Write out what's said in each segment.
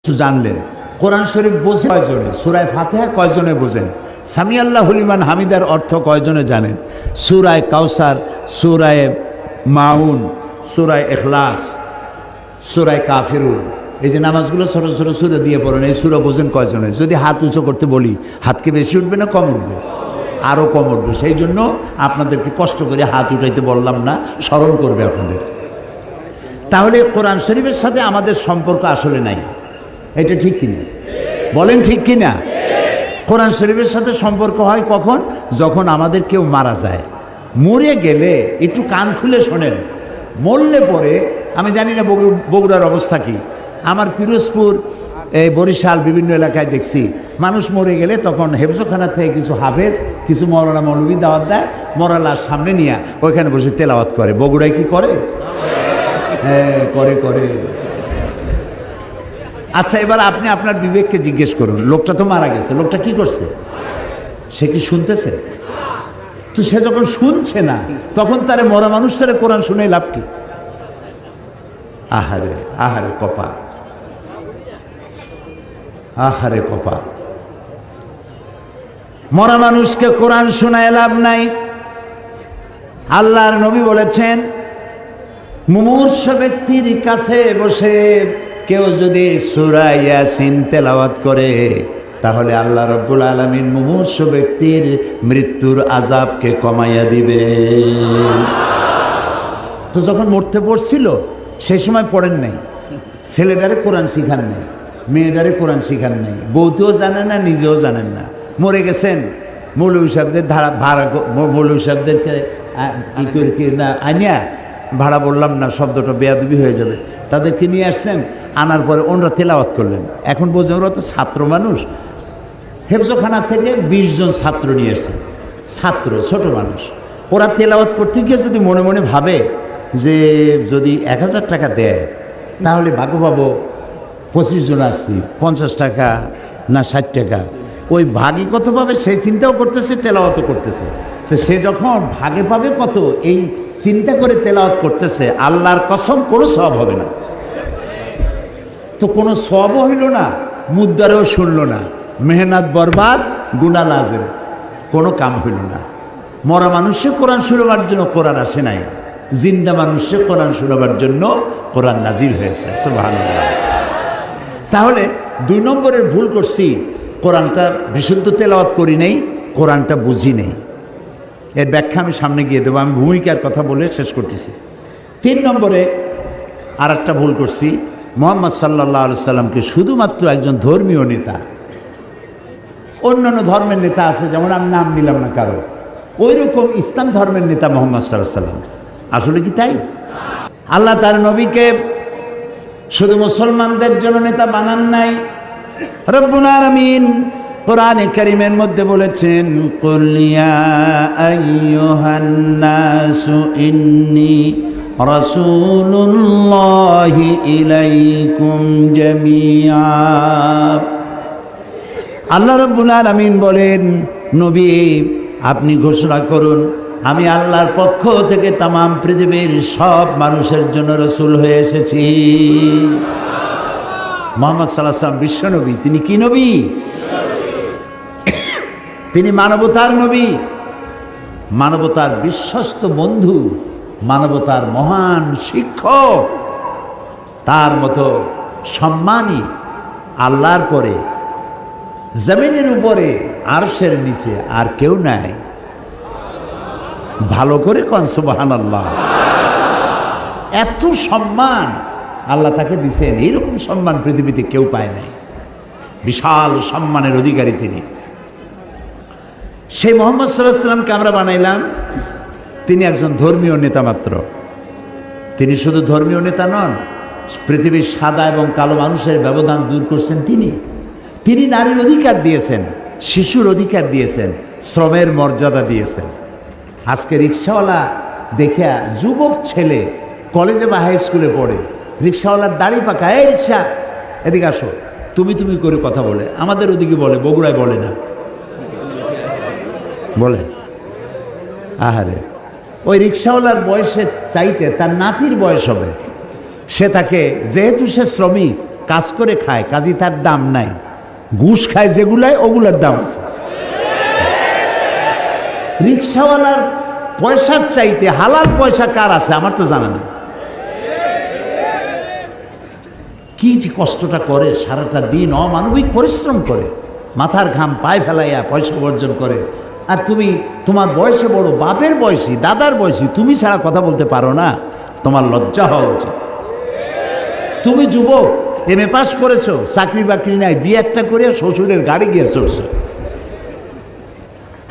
জানলেন কোরআন শরীফ বোঝে কয়জনে, সূরা ফাতিহা কয়জনে বোঝেন, সামি আল্লাহু লিমান হামিদার অর্থ কয়জনে জানেন, সূরা কাউসার, সূরা মাউন, সূরা ইখলাস, সূরা কাফিরুন, এই যে নামাজগুলো ছোট ছোট সূরা দিয়ে পড়েন, এই সূরা বোঝেন কয়জনে? যদি হাত উঁচু করতে বলি হাত কি বেশি উঠবে না কম উঠবে? আরও কম উঠবে। সেই জন্য আপনাদেরকে কষ্ট করে হাত উঠাইতে বললাম না, স্মরণ করবে আপনাদের। তাহলে কোরআন শরীফের সাথে আমাদের সম্পর্ক আসলে নাই, এটা ঠিক কিনা বলেন? ঠিক কিনা? কোরআন শরীফের সাথে সম্পর্ক হয় কখন? যখন আমাদের কেউ মারা যায়। মরে গেলে একটু কান খুলে শোনেন, মরলে পরে আমি জানি না বগুড়ার অবস্থা কি, আমার পিরোজপুর, এই বরিশাল বিভিন্ন এলাকায় দেখছি মানুষ মরে গেলে তখন হেফজখানা থেকে কিছু হাফেজ, কিছু মৌলানা মৌলবী দাওয়াত দেয়, মরা লাশ সামনে নিয়ে ওইখানে বসে তেলাওয়াত করে। বগুড়ায় কি করে? হ্যাঁ করে করে। আচ্ছা, এবার আপনি আপনার বিবেককে জিজ্ঞেস করুন, লোকটা তো মারা গেছে, লোকটা কি করছে? সে কি শুনতেছে? তো সে যখন শুনছে না তখন তারে মরা মানুষটারে কোরআন শুনে লাভ কি? আহারে আহারে কপা, আহারে কপা। মরা মানুষকে কোরআন শোনায় লাভ নাই। আল্লাহর নবী বলেছেন, মুমূর্ষ ব্যক্তির কাছে বসে কেউ যদি সূরা ইয়াসিন তেলাওয়াত করে তাহলে আল্লাহ রাব্বুল আলামিন মুমূর্ষ ব্যক্তির মৃত্যুর আযাবকে কমাইয়া দিবে। তো যখন মরতে পড়ছিল সেই সময় পড়েন নাই, ছেলেটারে কোরআন শিখান নাই, মেয়েটারে কোরআন শিখান নাই, বউতেও জানেন না, নিজেও জানেন না, মরে গেছেন। মৌলভী সাহেবদের ভাড়া, মৌলভী সাহেবদেরকে কি না আনিয়া, ভাড়া বললাম না শব্দটা বেয়াদবি হয়ে যাবে, তাদেরকে নিয়ে আসছেন, আনার পরে ওনারা তেলাওয়াত করলেন। এখন বোঝেন ওরা তো ছাত্র মানুষ, হেফজখানা থেকে 20 জন ছাত্র নিয়ে আসছেন, ছাত্র ছোট মানুষ। ওরা তেলাওয়াত করতে গিয়ে যদি মনে মনে ভাবে যে যদি 1000 টাকা দেয় তাহলে ভাগ্য পাবো, 25 জন আসছি, 50 টাকা না 60 টাকা, ওই ভাগে কত পাবে সেই চিন্তাও করতেছে, তেলাওয়াতও করতেছে। তো সে যখন ভাগে পাবে কত এই চিন্তা করে তেলাওয়াত করতেছে, আল্লাহর কসম কোনো সওয়াব হবে না। তো কোনো সওয়াবও হইল না, মুদ্দারেও শুনল না, মেহনত বরবাদ, গুনাহ লাজেম, কোনো কাম হইল না। মরা মানুষে কোরআন শুনবার জন্য কোরআন আসে নাই, জিন্দা মানুষে কোরআন শুনবার জন্য কোরআন নাজিল হয়েছে। সুবহানাল্লাহ। তাহলে 2 নম্বরের ভুল করছি, কোরআনটা বিশুদ্ধ তেলাওয়াত করি নেই, কোরআনটা বুঝি নেই। এর ব্যাখ্যা আমি সামনে গিয়ে দেবো, আমি ভূমিকার কথা বলে শেষ করতেছি। 3 নম্বরে আর একটা ভুল করছি, মুহাম্মদ সাল্লাল্লাহু আলাইহি সাল্লামকে শুধুমাত্র একজন ধর্মীয় নেতা, অন্যান্য ধর্মের নেতা আছে যেমন আমি নাম নিলাম না কারো, ওই রকম ইসলাম ধর্মের নেতা মুহাম্মদ সাল্লাল্লাহু আলাইহি সাল্লাম। আসলে কি তাই? আল্লাহ তার নবীকে শুধু মুসলমানদের জন্য নেতা বানান নাই। রব্বুল আলামিন কোরআনে কারীমের মধ্যে বলেছেন, কুল ইয়া আইয়ুহান নাসু ইন্নী রাসূলুল্লাহি ইলাইকুম জামিআ। আল্লাহ রাব্বুল আলামিন বলেন, নবী আপনি ঘোষণা করুন, আমি আল্লাহর পক্ষ থেকে তামাম পৃথিবীর সব মানুষের জন্য রাসূল হয়ে এসেছি। মুহাম্মদ সাল্লাল্লাহু আলাইহি ওয়াসাল্লাম বিশ্বনবী। তিনি কি নবী? তিনি মানবতার নবী, মানবতার বিশ্বস্ত বন্ধু, মানবতার মহান শিক্ষক। তার মতো সম্মানী আল্লাহর পরে জমিনের উপরে আরশের নিচে আর কেউ নাই। ভালো করে কোন সুবহানাল্লাহ। এত সম্মান আল্লাহ তাকে দিয়েছেন, এইরকম সম্মান পৃথিবীতে কেউ পায় নাই। বিশাল সম্মানের অধিকারী তিনি। সেই মুহাম্মদ সাল্লাল্লাহু আলাইহি সাল্লামকে আমরা বানাইলাম, তিনি একজন ধর্মীয় নেতা মাত্র। তিনি শুধু ধর্মীয় নেতা নন, পৃথিবীর সাদা এবং কালো মানুষের ব্যবধান দূর করছেন তিনি। তিনি নারীর অধিকার দিয়েছেন, শিশুর অধিকার দিয়েছেন, শ্রমের মর্যাদা দিয়েছেন। আজকে রিক্সাওয়ালা দেখে যুবক ছেলে কলেজে বা হাই স্কুলে পড়ে, রিক্সাওয়ালার দাড়ি পাকা, এই রিক্সা এদিকে আসো, তুমি তুমি করে কথা বলে। আমাদের ওদিকে বলে, বগুড়ায় বলে না, বলে আহারে। ওই রিক্সাওয়ালার বয়সের চাইতে তার নাতির বয়স হবে, সে তাকে, যেহেতু সে শ্রমিক, কাজ করে খায়, কাজী তার দাম নাই। ঘুষ খায় যেগুলায়, ওগুলার দাম আছে। রিক্সাওয়ালার পয়সার চাইতে হালাল পয়সা কার আছে আমার তো জানা নেই। কি যে কষ্টটা করে, সারাটা দিন অমানবিক পরিশ্রম করে, মাথার ঘাম পায়ে ফেলাইয়া পয়সা উপার্জন করে। আর তুমি তোমার বয়সে বড়, বাপের বয়সী, দাদার বয়সী, তুমি ছাড়া কথা বলতে পারো না, তোমার লজ্জা হওয়া উচিত। তুমি যুবক, এমএ পাস করেছো, চাকরি বাকরি নাই, বিয়ে একটা করে শ্বশুরের গাড়ি গিয়ে চড়ছো।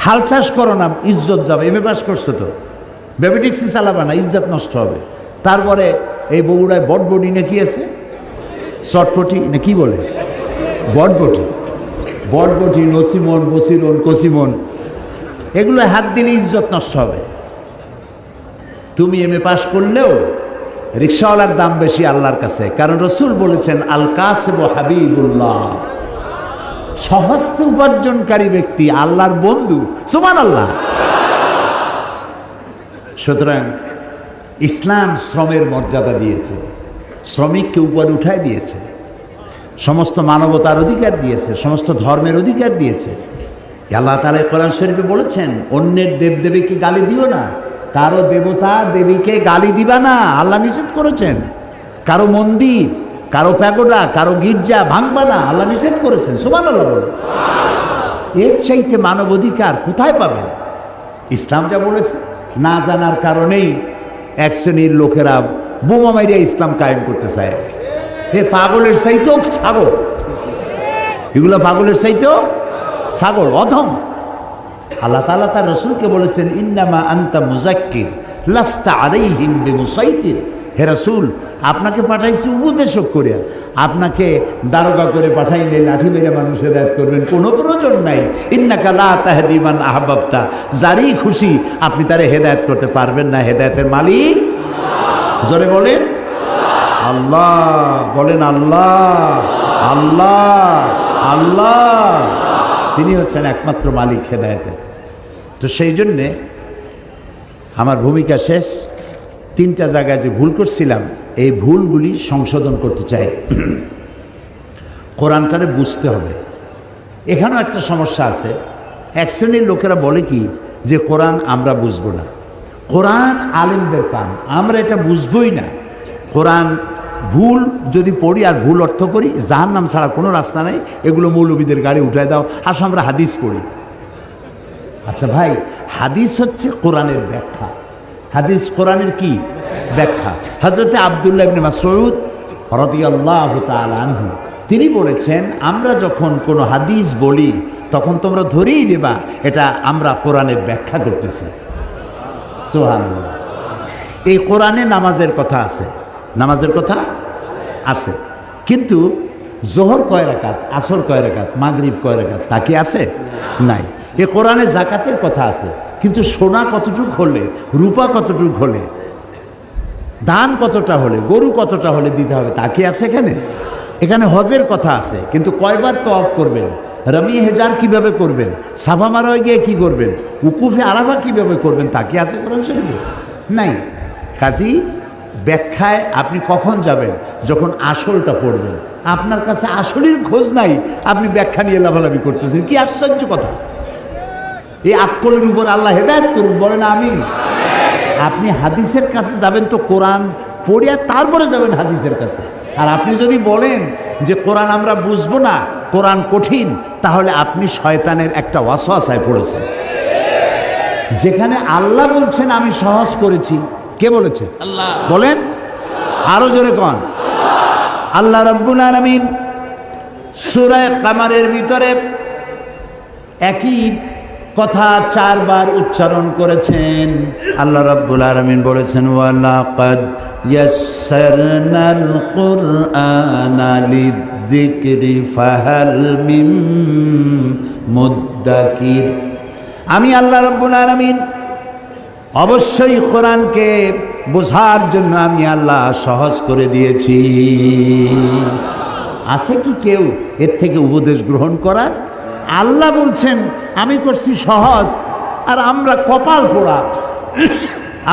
হাল চাষ করো না, ইজ্জত যাবে। এমএ পাস করছো তো, বেবি ট্যাক্সি চালাবে না, ইজ্জত নষ্ট হবে। তারপরে এই বগুড়ায় বটবটি না কি আছে, চটপটি না কি বলে, বটবটি, বটবটি, নসিমন, বসিরন, কসিমন, এগুলো হাত দিলে ইজ্জত নষ্ট হবে। তুমি এমএ পাস করলেও রিক্সাওয়ালার দাম বেশি আল্লাহর কাছে, কারণ রসুল বলেছেন আল কাসিব হাবিবুল্লাহ, সহস্তে উপার্জনকারী ব্যক্তি আল্লাহর বন্ধু। সুবহানাল্লাহ। সুতরাং ইসলাম শ্রমের মর্যাদা দিয়েছে, শ্রমিককে উপরে উঠায় দিয়েছে, সমস্ত মানবতার অধিকার দিয়েছে, সমস্ত ধর্মের অধিকার দিয়েছে। আল্লাহ তাআলা কোরআন শরীফে বলেছেন অন্যের দেবদেবীকে গালি দিও না, কারো দেবতা দেবীকে গালি দিবা না, আল্লাহ নিষেধ করেছেন। কারো মন্দির, কারো প্যাগোডা, কারো গির্জা ভাঙবা না, আল্লাহ নিষেধ করেছেন। সুবহানাল্লাহ বলে। এর চাইতে মানব অধিকার কোথায় পাবেন? ইসলাম যা বলেছে, না জানার কারণেই এক শ্রেণীর লোকেরা বোমা মাইরিয়া ইসলাম কায়েম করতে চায়। হে পাগলের চাইতেও ছাগল, এগুলো পাগলের চাইতেও ছাগল, অধম। আল্লাহ তাআলা তার রাসূলকে বলেছেন ইন্নামা আনতা মুযাক্কির লাস্তা আলাইহিম বিমুসাইতির। হে রাসূল, আপনাকে পাঠাইছি উপদেশক করে, আপনাকে দারোগা করে পাঠাইলে লাঠি মেরে মানুষ হেদায়েত করবেন কোনো প্রয়োজন নাই। ইন্নাকা লা তাহদি মান আহবাবতা, যারই খুশি আপনি তারে হেদায়েত করতে পারবেন না, হেদায়েতের মালিক জোরে বলেন আল্লাহ, বলেন আল্লাহ, আল্লাহ, আল্লাহ, তিনি হচ্ছেন একমাত্র মালিক হেদায়েতের। তো সেই জন্যে আমার ভূমিকা শেষ। 3টা জায়গায় যে ভুল করছিলাম, এই ভুলগুলি সংশোধন করতে চাই। কোরআনটারে বুঝতে হবে। এখানেও একটা সমস্যা আছে। এক শ্রেণীর লোকেরা বলে কি যে কোরআন আমরা বুঝবো না, কোরআন আলেমদের কাম, আমরা এটা বুঝবই না। কোরআন ভুল যদি পড়ি আর ভুল অর্থ করি, জাহান্নাম ছাড়া কোনো রাস্তা নেই, এগুলো মৌলবীদের গাড়ি উঠায় দাও, আসো আমরা হাদিস পড়ি। আচ্ছা ভাই, হাদিস হচ্ছে কোরআনের ব্যাখ্যা। হাদিস কোরআনের কি ব্যাখ্যা। হযরতে আব্দুল্লাহ ইবনে মাসউদ রাদিয়াল্লাহু তাআলা আনহু তিনি বলেছেন, আমরা যখন কোনো হাদিস বলি তখন তোমরা ধরেই নেবা এটা আমরা কোরআনের ব্যাখ্যা করতেছি। সুবহানাল্লাহ। এই কোরআনে নামাজের কথা আছে, নামাজের কথা আছে, কিন্তু জোহর কয় রাকাত, আসর কয় রাকাত, মাগরিব কয় রাকাত তা কি আছে? নাই। এ কোরআনে যাকাতের কথা আছে, কিন্তু সোনা কতটুক হলে, রূপা কতটুক হলে, দান কতটা হলে, গরু কতটা হলে দিতে হবে তা কি আছে এখানে? এখানে হজের কথা আছে, কিন্তু কয়বার তওয়াফ করবেন, রমি হেজার কিভাবে করবেন, সাফা মারোয় গিয়ে কি করবেন, উকুফে আরাফা কিভাবে করবেন তা কি আছে কোরআন শরীফে? নাই। কাজী ব্যাখ্যায় আপনি কখন যাবেন? যখন আসলটা পড়বেন। আপনার কাছে আসলের খোঁজ নাই, আপনি ব্যাখ্যা নিয়ে লাভালাভি করতেছেন, কি আশ্চর্য কথা। এই আক্কলের উপর আল্লাহ হেদায়েত করুন, বলেন আমিন। আপনি হাদিসের কাছে যাবেন তো কোরআন পড়িয়া তারপরে যাবেন হাদিসের কাছে। আর আপনি যদি বলেন যে কোরআন আমরা বুঝবো না, কোরআন কঠিন, তাহলে আপনি শয়তানের একটা ওয়াসওয়াসায় পড়েছেন। যেখানে আল্লাহ বলছেন আমি সহজ করেছি, কে বলেছে? আল্লাহ। বলেন আরো জোরে কোন? আল্লাহ রাব্বুল আলামিন সূরা কামারের ভিতরে একই কথা 4 বার উচ্চারণ করেছেন। আল্লাহ রাব্বুল আলামিন বলেছেন ওয়ালাকাদ ইয়াসসারনাল কুরআনা লিযিকরি ফাহাল মিন মুদ্দাকির। আমি আল্লাহ রাব্বুল আলামিন অবশ্যই কোরআনকে বোঝার জন্য আমি আল্লাহ সহজ করে দিয়েছি। আছে কি কেউ এর থেকে উপদেশ গ্রহণ করার? আল্লাহ বলছেন আমি করছি সহজ, আর আমরা কপাল পোড়া,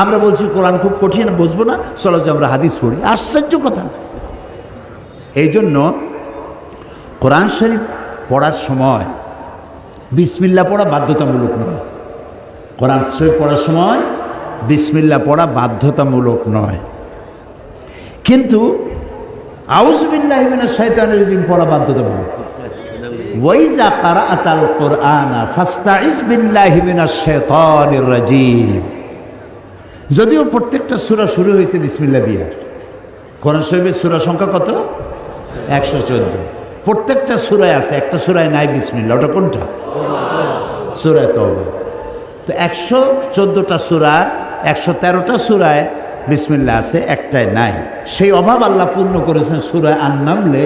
আমরা বলছি কোরআন খুব কঠিন, বুঝবো না, চলো যে আমরা হাদিস পড়ি। আশ্চর্য কথা। এই জন্য কোরআন শরীফ পড়ার সময় বিসমিল্লাহ পড়া বাধ্যতামূলক নয়। কোরআন শরীফ পড়ার সময় বিসমিল্লাহ পড়া বাধ্যতামূলক নয়, কিন্তু আউযু বিল্লাহি মিনাশ শাইতানির রাজিম পড়া বাধ্যতামূলক। ওয়াইজা ক্বারাআতাল কুরআনা ফাস্তাইজ বিল্লাহি মিনাশ শাইতানির রাজিম। যদিও প্রত্যেকটা সূরা শুরু হয়েছে বিসমিল্লাহ দিয়ে। কোরআন শরীফের সূরা সংখ্যা কত? 114। প্রত্যেকটা সূরায় আছে, একটা সূরায় নাই বিসমিল্লাহ। ওটা কোনটা? সূরা তাওবা। তো 114টা সূরা, 113টা সূরায় বিসমিল্লাহ আছে, একটাই নাই। সেই অভাব আল্লাহ পূর্ণ করেছেন সূরা আন-নামলে,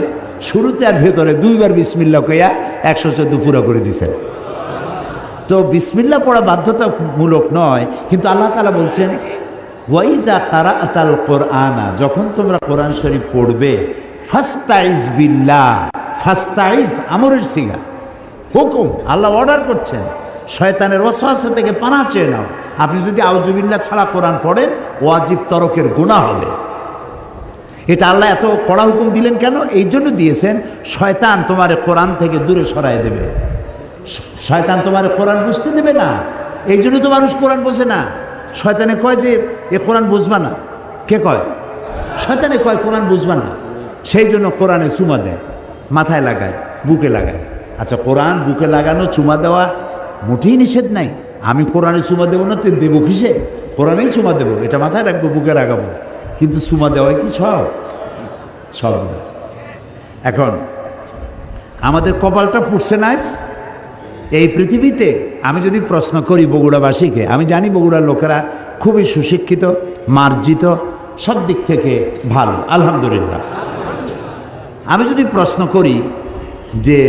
শুরুতে আর ভেতরে দুইবার বিসমিল্লাহ কইয়া 114 পুরো করে দিয়েছেন। তো বিসমিল্লাহ পড়া বাধ্যতামূলক নয়, কিন্তু আল্লাহ তাআলা বলছেন ওয়াইজা ক্বারাআতাল কুরআনা, যখন তোমরা কোরআন শরীফ পড়বে, ফাস্তাইজ বিল্লাহ। ফাস্তাইজ আমরের সিগা, হুকুম, আল্লাহ অর্ডার করছেন, শয়তানের ওয়াসওয়াসা থেকে পানাহ চেয়ে নাও। আপনি যদি আউযু বিল্লাহ ছাড়া কোরআন পড়েন, ওয়াজিব তরকের গুনাহ হবে। এটা আল্লাহ এত কড়া হুকুম দিলেন কেন? এই জন্য দিয়েছেন, শয়তান তোমার কোরআন থেকে দূরে সরায় দেবে। শয়তান তোমার কোরআন বুঝতে দেবে না। এই জন্য তো মানুষ কোরআন বোঝে না। শয়তানে কয় যে এ কোরআন বুঝবা না। কে কয়? শয়তানে কয় কোরআন বুঝবা না। সেই জন্য কোরআনে চুমা দেয়, মাথায় লাগায়, বুকে লাগায়। আচ্ছা, কোরআন বুকে লাগানো, চুমা দেওয়া মোটেই নিষেধ নাই। আমি কোরআনে চুমা দেবো না, তো দেবো কিসে? কোরআনেই চুমা দেবো, এটা মাথায় রাখবো, বুকে লাগাবো। কিন্তু চুমা দেওয়াই কি সব না। এখন আমাদের কপালটা ফুটছে না এই পৃথিবীতে। আমি যদি প্রশ্ন করি বগুড়াবাসীকে, আমি জানি বগুড়ার লোকেরা খুবই সুশিক্ষিত, মার্জিত, সব দিক থেকে ভালো, আলহামদুলিল্লাহ। আমি যদি প্রশ্ন করি যে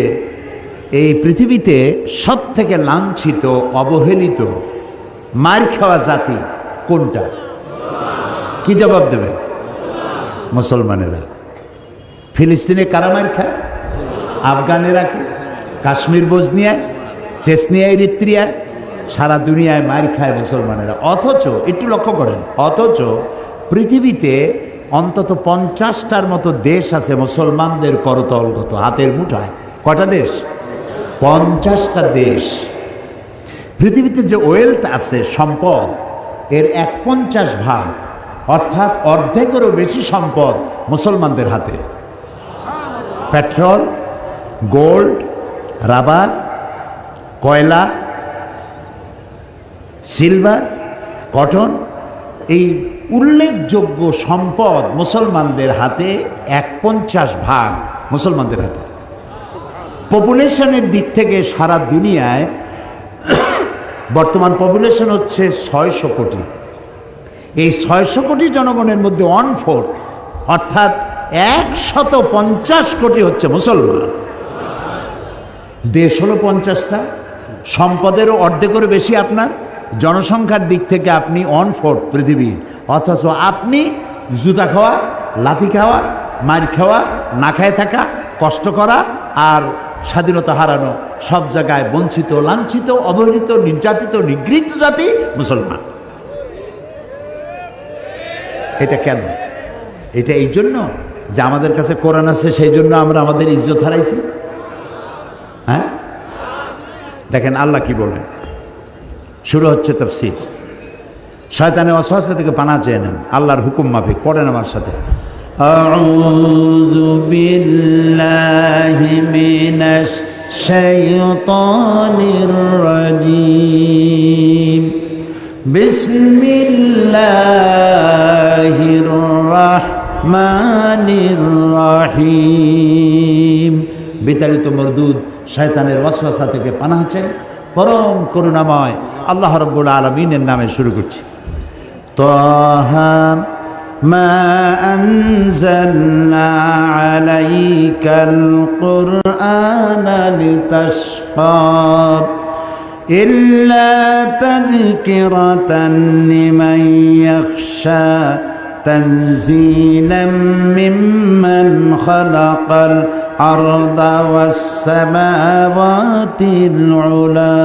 এই পৃথিবীতে সব থেকে লাঞ্ছিত, অবহেলিত, মার খাওয়া জাতি কোনটা, কি জবাব দেবে? মুসলমানেরা। ফিলিস্তিনে কারা মার খায়? আফগানেরা কি? কাশ্মীর, বজনিয়ায়, চেচনিয়া, এরিত্রিয়া, সারা দুনিয়ায় মার খায় মুসলমানেরা। অথচ একটু লক্ষ্য করেন, অথচ পৃথিবীতে অন্তত 50টার মতো দেশ আছে মুসলমানদের করতলগত, হাতের মুঠায়। কটা দেশ? 50টা দেশ। পৃথিবীতে যে ওয়েলথ আছে, সম্পদ, এর 1/50 অর্থাৎ অর্ধেকেরও বেশি সম্পদ মুসলমানদের হাতে। পেট্রোল, গোল্ড, রাবার, কয়লা, সিলভার, কটন, এই উল্লেখযোগ্য সম্পদ মুসলমানদের হাতে। 1/50 মুসলমানদের হাতে। পপুলেশনের দিক থেকে সারা দুনিয়ায় বর্তমান পপুলেশন হচ্ছে 600 কোটি। এই 600 কোটি জনগণের মধ্যে 1/4 অর্থাৎ 150 কোটি হচ্ছে মুসলমান। দেশ হলো 50টা, সম্পদেরও অর্ধেকেরও বেশি আপনার। জনসংখ্যার দিক থেকে আপনি 1/4 পৃথিবীর, অথচ আপনি জুতা খাওয়া, লাথি খাওয়া, মার খাওয়া, না খায় থাকা, কষ্ট করা আর স্বাধীনতা হারানো, সব জায়গায় বঞ্চিত, লাঞ্ছিত, অবহেলিত, নির্যাতিত, নিগৃহীত জাতি মুসলমান। এটা কেন? এটা এই জন্য যে আমাদের কাছে কোরআন আছে, সেই জন্য আমরা আমাদের ইজ্জত হারাইছি। হ্যাঁ, দেখেন আল্লাহ কি বলেন। শুরু হচ্ছে তাফসীর। শয়তানের ওয়াসওয়াসা থেকে পানাহ চেয়ে নেন আল্লাহর হুকুম মাফিক। পড়েন আমার সাথে, আউযু বিল্লাহি মিনাশ শাইতানির রাজীম, বিসমিল্লাহির রাহমানির রাহিম। বিতাড়িত মরদুদ শয়তানের ওয়াসওয়াসা থেকে পানাহ চাই পরম করুণাময় আল্লাহ রাব্বুল আলামিনের নামে শুরু করছি। তাহা মা আনজালনা আলাইকাল কুরআনা লিতাশকা ইল্লা তাযকিরাতান লিমান ইয়াখশা তানজিলাম মিম্মান খালাকাল আরদা ওয়াস সামাওয়াতিল উলা।